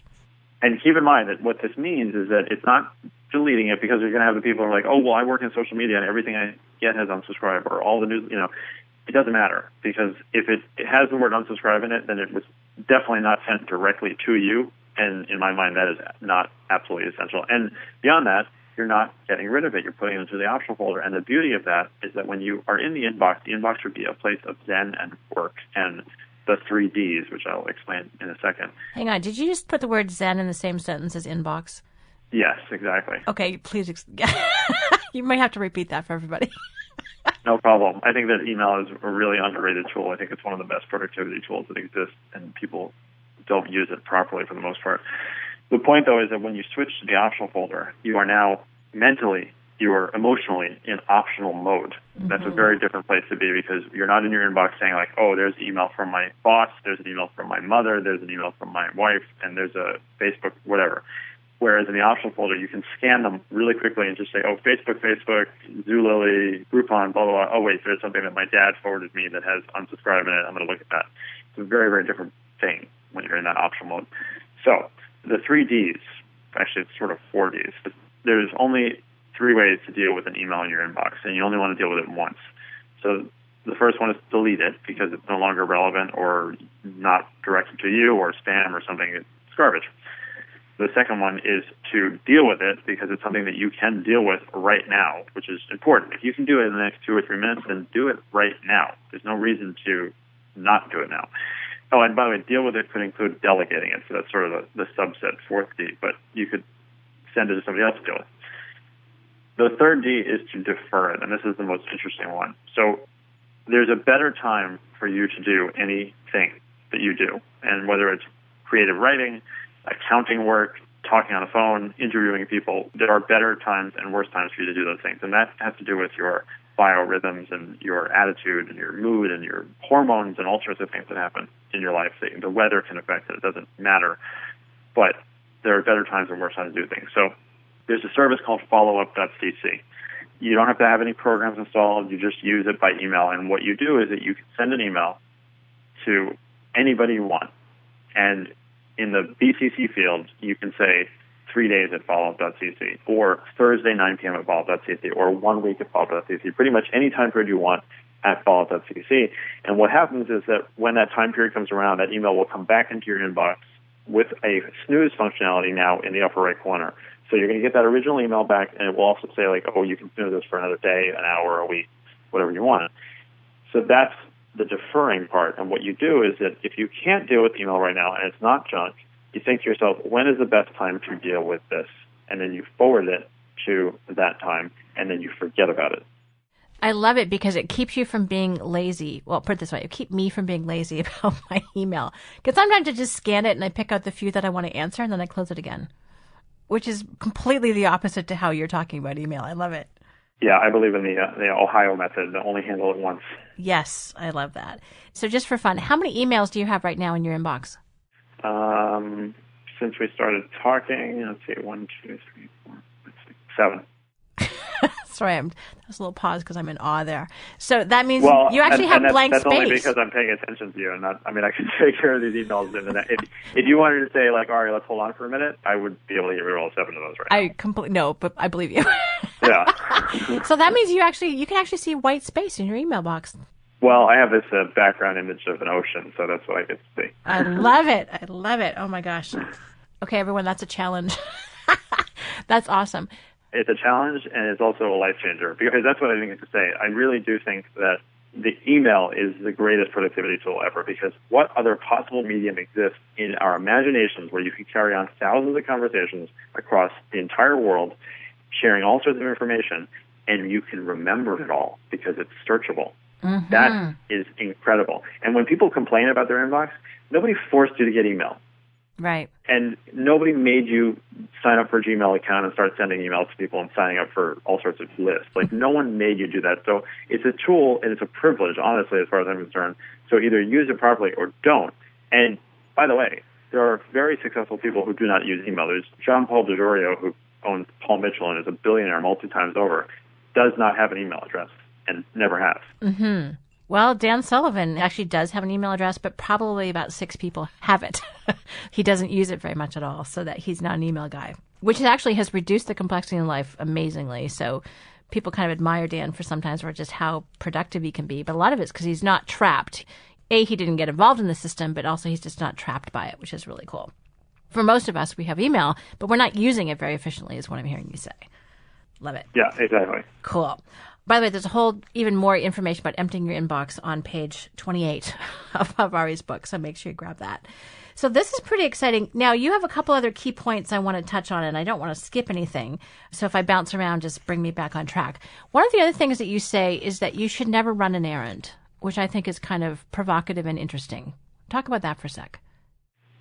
And keep in mind that what this means is that it's not deleting it because you're going to have the people who are like, oh, well, I work in social media and everything I get has unsubscribe, or all the news, it doesn't matter, because if it has the word unsubscribe in it, then it was definitely not sent directly to you. And in my mind, that is not absolutely essential. And beyond that, you're not getting rid of it. You're putting it into the optional folder. And the beauty of that is that when you are in the inbox should be a place of zen and work and the 3 Ds, which I'll explain in a second. Hang on. Did you just put the word zen in the same sentence as inbox? Yes, exactly. Okay, please. You might have to repeat that for everybody. No problem. I think that email is a really underrated tool. I think it's one of the best productivity tools that exist, and people don't use it properly for the most part. The point, though, is that when you switch to the optional folder, you are now mentally, you are emotionally in optional mode. That's a very different place to be, because you're not in your inbox saying like, oh, there's an email from my boss, there's an email from my mother, there's an email from my wife, and there's a Facebook, whatever. Whereas in the optional folder, you can scan them really quickly and just say, oh, Facebook, Zulily, Groupon, blah, blah, blah. Oh, wait, there's something that my dad forwarded me that has unsubscribe in it. I'm going to look at that. It's a very, very different thing when you're in that optional mode. So the 3 Ds, actually it's sort of 4 Ds. There's only 3 ways to deal with an email in your inbox, and you only want to deal with it once. So the first one is delete it because it's no longer relevant or not directed to you or spam or something. It's garbage. The second one is to deal with it because it's something that you can deal with right now, which is important. If you can do it in the next 2 or 3 minutes, then do it right now. There's no reason to not do it now. Oh, and by the way, deal with it could include delegating it. So that's sort of the subset, 4th D, but you could send it to somebody else to deal with. The 3rd D is to defer it, and this is the most interesting one. So there's a better time for you to do anything that you do, and whether it's creative writing, accounting work, talking on the phone, interviewing people, there are better times and worse times for you to do those things. And that has to do with your biorhythms and your attitude and your mood and your hormones and all sorts of things that happen in your life. The weather can affect it. It doesn't matter. But there are better times and worse times to do things. So there's a service called followup.cc. You don't have to have any programs installed. You just use it by email. And what you do is that you can send an email to anybody you want. And in the BCC field, you can say 3 days at followup.cc, or Thursday 9 p.m. at followup.cc, or 1 week at followup.cc, pretty much any time period you want at followup.cc. And what happens is that when that time period comes around, that email will come back into your inbox with a snooze functionality now in the upper right corner. So you're going to get that original email back, and it will also say, like, oh, you can snooze this for another day, an hour, a week, whatever you want. So that's the deferring part. And what you do is that if you can't deal with email right now and it's not junk, you think to yourself, when is the best time to deal with this? And then you forward it to that time, and then you forget about it. I love it because it keeps you from being lazy. Well, put it this way, it keeps me from being lazy about my email. Because sometimes I just scan it and I pick out the few that I want to answer and then I close it again, which is completely the opposite to how you're talking about email. I love it. Yeah, I believe in the Ohio method, the only handle it once. Yes, I love that. So just for fun, how many emails do you have right now in your inbox? Since we started talking, let's see, 1, 2, 3, 4, 5, 6, 7. Sorry, that was a little pause because I'm in awe there. So that means you actually have blank space. That's only because I'm paying attention to you, and I can take care of these emails. If you wanted to say, like, Ari, let's hold on for a minute, I would be able to get rid of all 7 of those right now. No, but I believe you. Yeah. So that means you can actually see white space in your email box. Well, I have this background image of an ocean, so that's what I get to see. I love it. I love it. Oh, my gosh. Okay, everyone, that's a challenge. That's awesome. It's a challenge, and it's also a life changer, because that's what I think I could say. I really do think that the email is the greatest productivity tool ever, because what other possible medium exists in our imaginations where you can carry on thousands of conversations across the entire world, sharing all sorts of information, and you can remember it all because it's searchable. Mm-hmm. That is incredible. And when people complain about their inbox, nobody forced you to get email. Right. And nobody made you sign up for a Gmail account and start sending emails to people and signing up for all sorts of lists. Like, no one made you do that. So it's a tool, and it's a privilege, honestly, as far as I'm concerned. So either use it properly or don't. And, by the way, there are very successful people who do not use email. There's John Paul DiGiorio, who owns Paul Mitchell and is a billionaire multi times over, does not have an email address and never has. Mm-hmm. Well, Dan Sullivan actually does have an email address, but probably about 6 people have it. He doesn't use it very much at all, so that he's not an email guy, which actually has reduced the complexity in life amazingly. So people kind of admire Dan for sometimes for just how productive he can be. But a lot of it's because he's not trapped. A, he didn't get involved in the system, but also he's just not trapped by it, which is really cool. For most of us, we have email, but we're not using it very efficiently is what I'm hearing you say. Love it. Yeah, exactly. Cool. By the way, there's a whole even more information about emptying your inbox on page 28 of Ari's book, so make sure you grab that. So this is pretty exciting. Now, you have a couple other key points I want to touch on, and I don't want to skip anything. So if I bounce around, just bring me back on track. One of the other things that you say is that you should never run an errand, which I think is kind of provocative and interesting. Talk about that for a sec.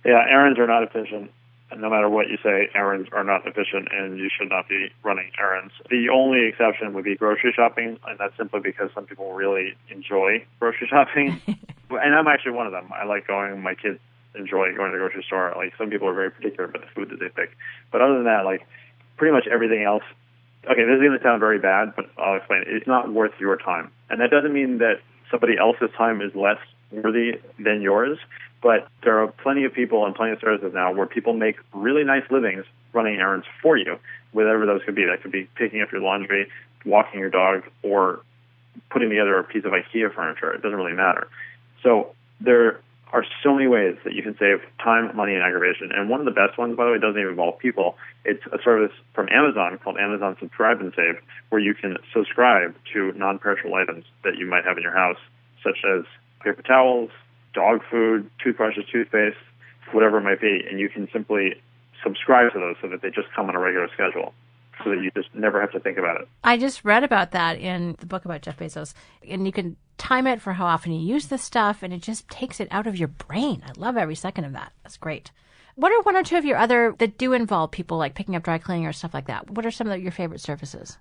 Yeah, errands are not efficient. And no matter what you say, errands are not efficient, and you should not be running errands. The only exception would be grocery shopping, and that's simply because some people really enjoy grocery shopping. And I'm actually one of them. I like going. My kids enjoy going to the grocery store. Like, some people are very particular about the food that they pick. But other than that, like, pretty much everything else. Okay, this is going to sound very bad, but I'll explain it. It's not worth your time. And that doesn't mean that somebody else's time is less worthy than yours. But there are plenty of people and plenty of services now where people make really nice livings running errands for you, whatever those could be. That could be picking up your laundry, walking your dog, or putting together a piece of IKEA furniture. It doesn't really matter. So there are so many ways that you can save time, money, and aggravation. And one of the best ones, by the way, doesn't even involve people. It's a service from Amazon called Amazon Subscribe and Save, where you can subscribe to non-perishable items that you might have in your house, such as paper towels, dog food, toothbrushes, toothpaste, whatever it might be, and you can simply subscribe to those so that they just come on a regular schedule so that you just never have to think about it. I just read about that in the book about Jeff Bezos, and you can time it for how often you use this stuff, and it just takes it out of your brain. I love every second of that. That's great. What are one or two of your other that do involve people like picking up dry cleaning or stuff like that? What are some of your favorite services?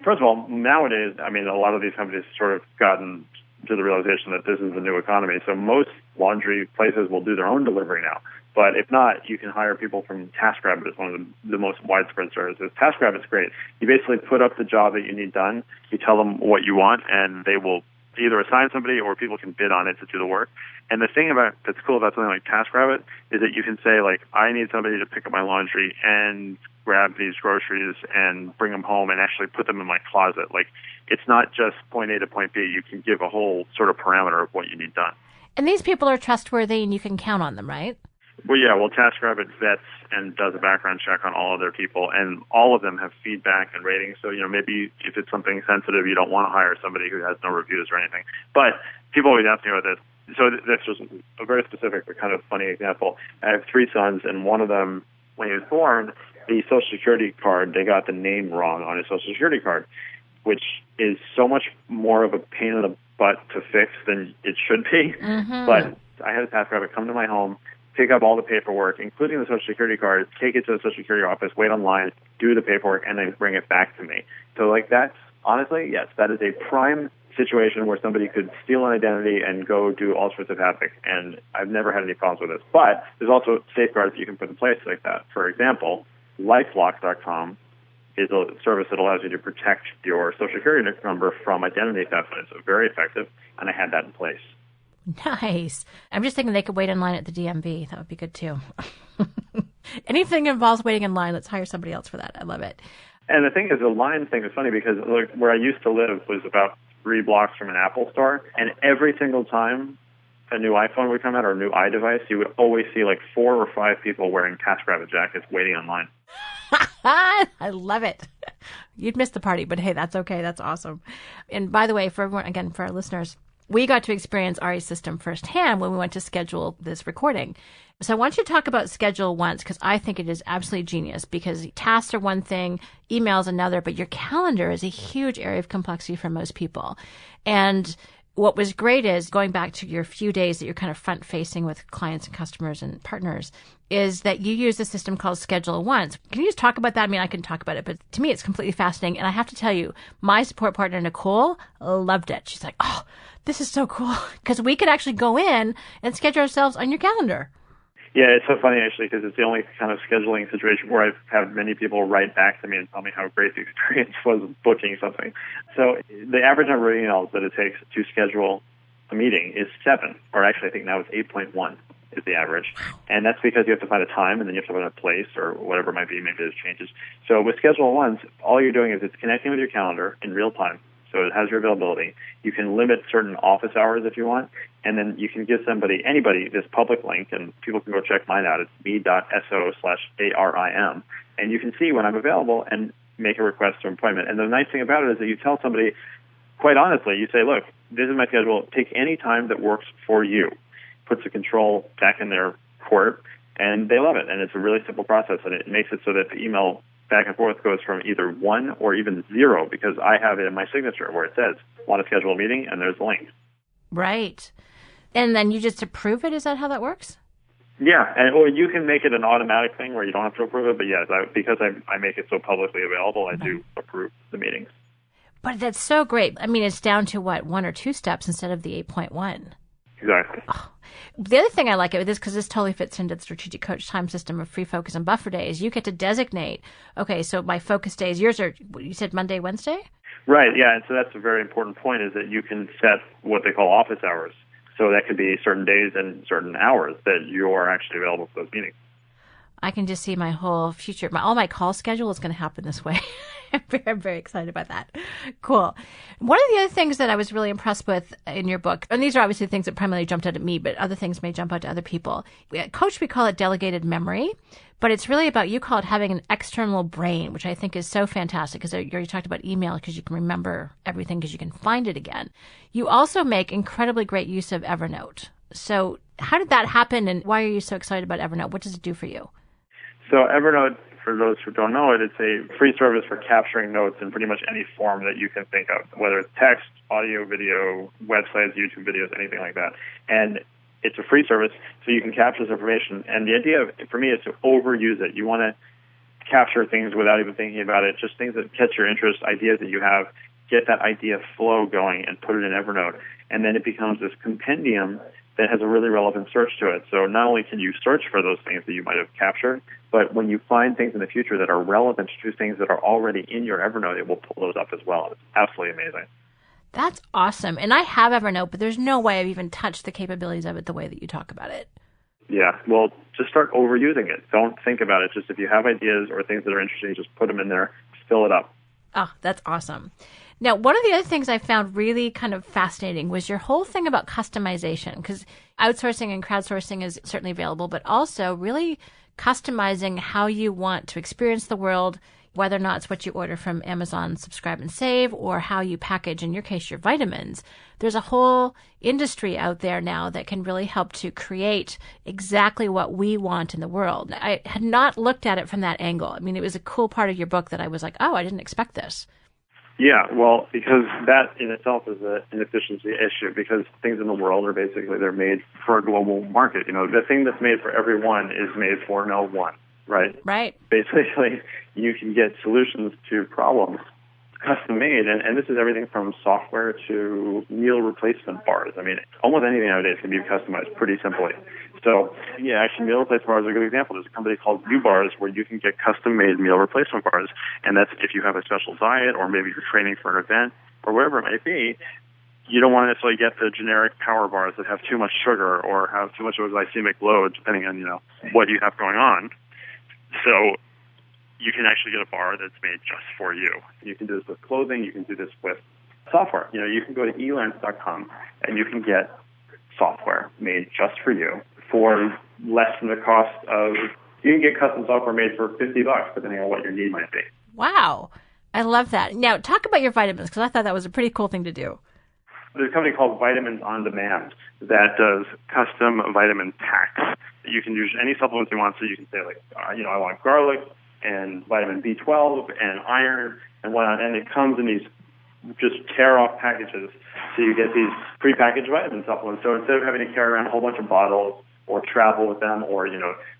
First of all, nowadays, I mean, a lot of these companies sort of gotten to the realization that this is the new economy. So most laundry places will do their own delivery now. But if not, you can hire people from TaskRabbit. It's one of the most widespread services. TaskRabbit's great. You basically put up the job that you need done. You tell them what you want, and they will either assign somebody or people can bid on it to do the work. And the thing that's cool about something like TaskRabbit is that you can say, like, I need somebody to pick up my laundry and grab these groceries and bring them home and actually put them in my closet. Like, it's not just point A to point B. You can give a whole sort of parameter of what you need done. And these people are trustworthy and you can count on them, right? Well, yeah. Well, TaskRabbit vets and does a background check on all of their people, and all of them have feedback and ratings. So, maybe if it's something sensitive, you don't want to hire somebody who has no reviews or anything. But people always ask me about this. So that's just a very specific but kind of funny example. I have 3 sons, and one of them, when he was born, the Social Security card, they got the name wrong on his Social Security card, which is so much more of a pain in the butt to fix than it should be. Mm-hmm. But I had a TaskRabbit come to my home, pick up all the paperwork, including the Social Security card, take it to the Social Security office, wait online, do the paperwork, and then bring it back to me. So, that's, honestly, yes, that is a prime situation where somebody could steal an identity and go do all sorts of havoc, and I've never had any problems with this. But there's also safeguards that you can put in place like that. For example, LifeLock.com is a service that allows you to protect your Social Security number from identity theft, and it's very effective, and I had that in place. Nice. I'm just thinking they could wait in line at the DMV. That would be good, too. Anything that involves waiting in line, let's hire somebody else for that. I love it. And the thing is, the line thing is funny because where I used to live was about 3 blocks from an Apple store, and every single time a new iPhone would come out or a new iDevice, you would always see 4 or 5 people wearing TaskRabbit jackets waiting online. I love it. You'd miss the party, but hey, that's okay. That's awesome. And by the way, for everyone, again, for our listeners, we got to experience Ari's system firsthand when we went to schedule this recording. So I want you to talk about Schedule Once, because I think it is absolutely genius, because tasks are one thing, emails another, but your calendar is a huge area of complexity for most people. And what was great is, going back to your few days that you're kind of front-facing with clients and customers and partners, is that you use a system called Schedule Once. Can you just talk about that? I mean, I can talk about it, but to me, it's completely fascinating. And I have to tell you, my support partner, Nicole, loved it. She's like, oh, this is so cool, because we could actually go in and schedule ourselves on your calendar. Yeah, it's so funny, actually, because it's the only kind of scheduling situation where I've had many people write back to me and tell me how great the experience was booking something. So the average number of emails that it takes to schedule a meeting is 7, or actually I think now it's 8.1 is the average. And that's because you have to find a time and then you have to find a place or whatever it might be. Maybe there's changes. So with Schedule Once, all you're doing is it's connecting with your calendar in real time. So it has your availability. You can limit certain office hours if you want, and then you can give anybody, this public link, and people can go check mine out. It's me.so/ARIM, and you can see when I'm available and make a request for appointment. And the nice thing about it is that you tell somebody, quite honestly, you say, look, this is my schedule. Take any time that works for you. Puts the control back in their court, and they love it. And it's a really simple process, and it makes it so that the email back and forth goes from either 1 or even 0, because I have it in my signature where it says, want to schedule a meeting, and there's a link. Right. And then you just approve it? Is that how that works? Yeah, or you can make it an automatic thing where you don't have to approve it, but yes, because I make it so publicly available, I do approve the meetings. But that's so great. I mean, it's down to, 1 or 2 steps instead of the 8.1. Exactly. Oh. The other thing I like with this, because this totally fits into the strategic coach time system of free focus and buffer days, you get to designate, okay, so my focus days, yours are, you said Monday, Wednesday? Right, yeah, and so that's a very important point, is that you can set what they call office hours. So that could be certain days and certain hours that you are actually available for those meetings. I can just see my whole future. All my call schedule is going to happen this way. I'm very excited about that. Cool. One of the other things that I was really impressed with in your book, and these are obviously things that primarily jumped out at me, but other things may jump out to other people. At Coach, we call it delegated memory, but it's really about, you call it having an external brain, which I think is so fantastic, because you already talked about email, because you can remember everything because you can find it again. You also make incredibly great use of Evernote. So how did that happen, and why are you so excited about Evernote? What does it do for you? So Evernote, for those who don't know it, it's a free service for capturing notes in pretty much any form that you can think of, whether it's text, audio, video, websites, YouTube videos, anything like that. And it's a free service, so you can capture this information. And the idea, for me, is to overuse it. You want to capture things without even thinking about it, just things that catch your interest, ideas that you have, get that idea flow going and put it in Evernote. And then it becomes this compendium that has a really relevant search to it. So not only can you search for those things that you might have captured, but when you find things in the future that are relevant to things that are already in your Evernote, it will pull those up as well. It's absolutely amazing. That's awesome. And I have Evernote, but there's no way I've even touched the capabilities of it the way that you talk about it. Yeah, well, just start overusing it. Don't think about it. Just if you have ideas or things that are interesting, just put them in there, fill it up. Oh, that's awesome. Now, one of the other things I found really kind of fascinating was your whole thing about customization, because outsourcing and crowdsourcing is certainly available, but also really customizing how you want to experience the world, whether or not it's what you order from Amazon Subscribe and Save, or how you package, in your case, your vitamins. There's a whole industry out there now that can really help to create exactly what we want in the world. I had not looked at it from that angle. I mean, it was a cool part of your book that I was like, oh, I didn't expect this. Yeah, well, because that in itself is an efficiency issue, because things in the world are basically, they're made for a global market. You know, the thing that's made for everyone is made for no one, right? Right. Basically, you can get solutions to problems custom made, and this is everything from software to meal replacement bars. I mean, almost anything nowadays can be customized pretty simply. So, yeah, actually, meal replacement bars are a good example. There's a company called New Bars where you can get custom-made meal replacement bars, and that's if you have a special diet, or maybe you're training for an event, or whatever it might be. You don't want to necessarily get the generic power bars that have too much sugar or have too much of a glycemic load, depending on, what you have going on. So you can actually get a bar that's made just for you. You can do this with clothing. You can do this with software. You can go to elance.com and you can get software made just for you for less than the cost of, you can get custom software made for $50, depending on what your need might be. Wow. I love that. Now, talk about your vitamins, because I thought that was a pretty cool thing to do. There's a company called Vitamins on Demand that does custom vitamin packs. You can use any supplements you want, so you can say, like, I want garlic and vitamin B12 and iron and whatnot, and it comes in these just tear-off packages, so you get these prepackaged vitamin supplements. So instead of having to carry around a whole bunch of bottles or travel with them, or,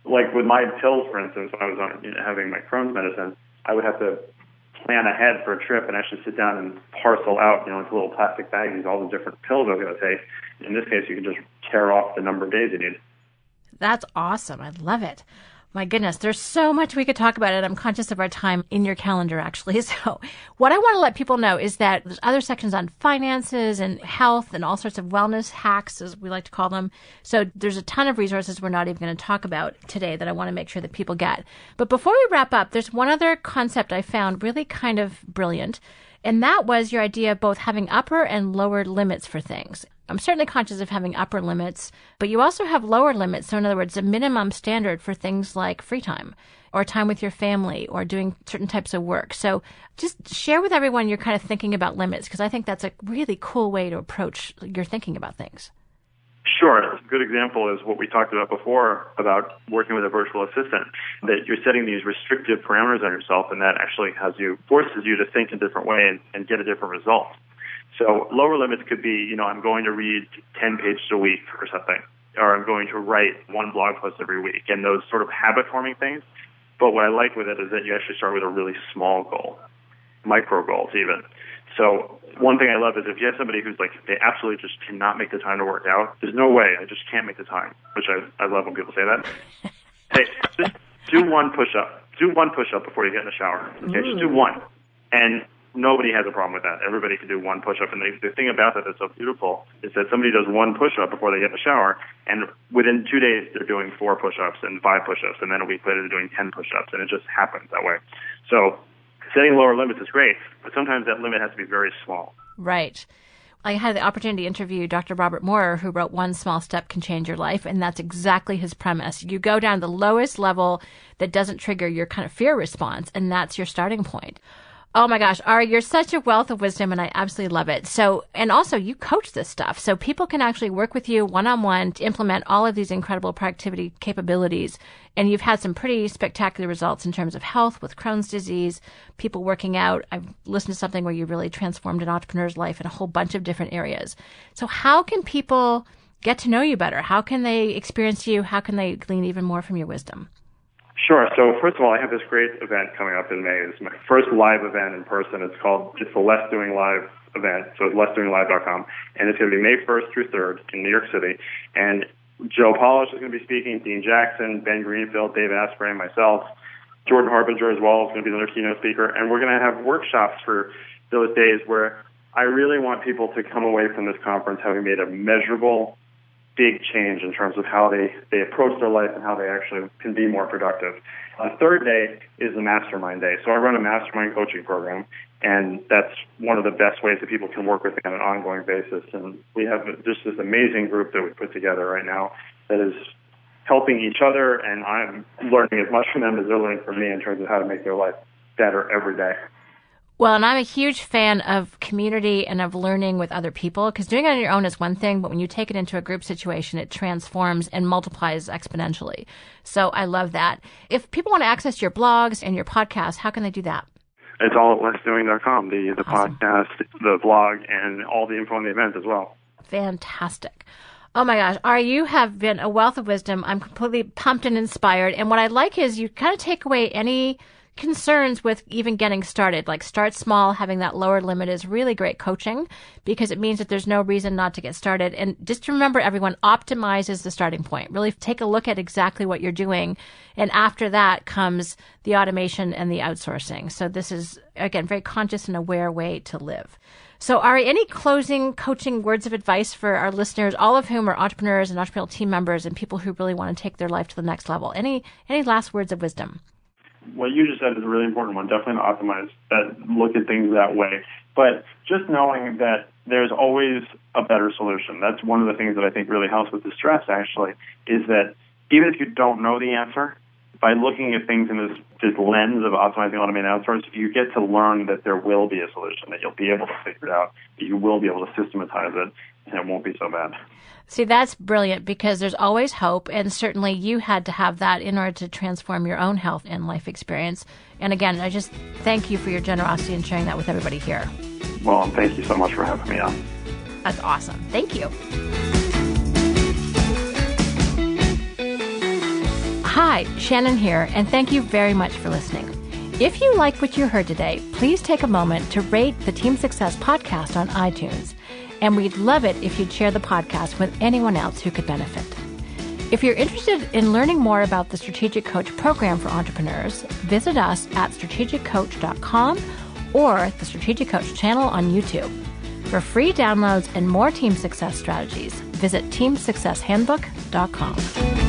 like with my pills, for instance, when I was on, having my Crohn's medicine, I would have to plan ahead for a trip and actually sit down and parcel out, into little plastic baggies, all the different pills I was going to take. In this case, you can just tear off the number of days you need. That's awesome. I love it. My goodness, there's so much we could talk about, and I'm conscious of our time in your calendar, actually. So what I want to let people know is that there's other sections on finances and health and all sorts of wellness hacks, as we like to call them. So there's a ton of resources we're not even going to talk about today that I want to make sure that people get. But before we wrap up, there's one other concept I found really kind of brilliant, and that was your idea of both having upper and lower limits for things. I'm certainly conscious of having upper limits, but you also have lower limits. So in other words, a minimum standard for things like free time or time with your family or doing certain types of work. So just share with everyone you're kind of thinking about limits, because I think that's a really cool way to approach your thinking about things. Sure. A good example is what we talked about before about working with a virtual assistant, that you're setting these restrictive parameters on yourself, and that actually forces you to think a different way and get a different result. So lower limits could be, I'm going to read 10 pages a week or something, or I'm going to write one blog post every week, and those sort of habit-forming things. But what I like with it is that you actually start with a really small goal, micro goals even. So one thing I love is if you have somebody who's like, they absolutely just cannot make the time to work out, there's no way, I just can't make the time, which I love when people say that. Hey, just do one push-up. Do one push-up before you get in the shower. Okay, just do one. And nobody has a problem with that. Everybody can do one push-up. And the thing about that that's so beautiful is that somebody does one push-up before they get in the shower, and within 2 days they're doing 4 push-ups and 5 push-ups, and then a week later they're doing 10 push-ups, and it just happens that way. So setting lower limits is great, but sometimes that limit has to be very small. Right. I had the opportunity to interview Dr. Robert Moore, who wrote One Small Step Can Change Your Life, and that's exactly his premise. You go down the lowest level that doesn't trigger your kind of fear response, and that's your starting point. Oh my gosh, Ari, you're such a wealth of wisdom, and I absolutely love it. So, and also you coach this stuff, so people can actually work with you one-on-one to implement all of these incredible productivity capabilities. And you've had some pretty spectacular results in terms of health with Crohn's disease, people working out. I've listened to something where you really transformed an entrepreneur's life in a whole bunch of different areas. So how can people get to know you better? How can they experience you? How can they glean even more from your wisdom? Sure. So first of all, I have this great event coming up in May. It's my first live event in person. It's the Less Doing Live event. So it's lessdoinglive.com. And it's going to be May 1st through 3rd in New York City. And Joe Polish is going to be speaking, Dean Jackson, Ben Greenfield, Dave Asprey, myself. Jordan Harbinger as well is going to be another keynote speaker. And we're going to have workshops for those days where I really want people to come away from this conference having made a measurable, big change in terms of how they approach their life and how they actually can be more productive. The third day is the mastermind day. So I run a mastermind coaching program, and that's one of the best ways that people can work with me on an ongoing basis. And we have just this amazing group that we put together right now that is helping each other, and I'm learning as much from them as they're learning from me in terms of how to make their life better every day. Well, and I'm a huge fan of community and of learning with other people, because doing it on your own is one thing, but when you take it into a group situation, it transforms and multiplies exponentially. So I love that. If people want to access your blogs and your podcast, how can they do that? It's all at lessdoing.com, the Awesome. podcast, the blog, and all the info on the event as well. Fantastic. Oh my gosh, Ari, you have been a wealth of wisdom. I'm completely pumped and inspired. And what I like is you kind of take away any concerns with even getting started. Like, start small. Having that lower limit is really great coaching, because it means that there's no reason not to get started. And just remember, everyone, optimize is the starting point. Really take a look at exactly what you're doing. And after that comes the automation and the outsourcing. So this is, again, very conscious and aware way to live. So Ari, any closing coaching words of advice for our listeners, all of whom are entrepreneurs and entrepreneurial team members and people who really want to take their life to the next level? Any last words of wisdom? What you just said is a really important one. Definitely optimize that, look at things that way. But just knowing that there's always a better solution. That's one of the things that I think really helps with the stress, actually, is that even if you don't know the answer, by looking at things in this lens of optimizing, automate, and outsource, you get to learn that there will be a solution, that you'll be able to figure it out, that you will be able to systematize it, and it won't be so bad. See, that's brilliant, because there's always hope, and certainly you had to have that in order to transform your own health and life experience. And again, I just thank you for your generosity and sharing that with everybody here. Well, thank you so much for having me on. That's awesome. Thank you. Hi, Shannon here, and thank you very much for listening. If you like what you heard today, please take a moment to rate the Team Success podcast on iTunes. And we'd love it if you'd share the podcast with anyone else who could benefit. If you're interested in learning more about the Strategic Coach program for entrepreneurs, visit us at strategiccoach.com or the Strategic Coach channel on YouTube. For free downloads and more team success strategies, visit teamsuccesshandbook.com.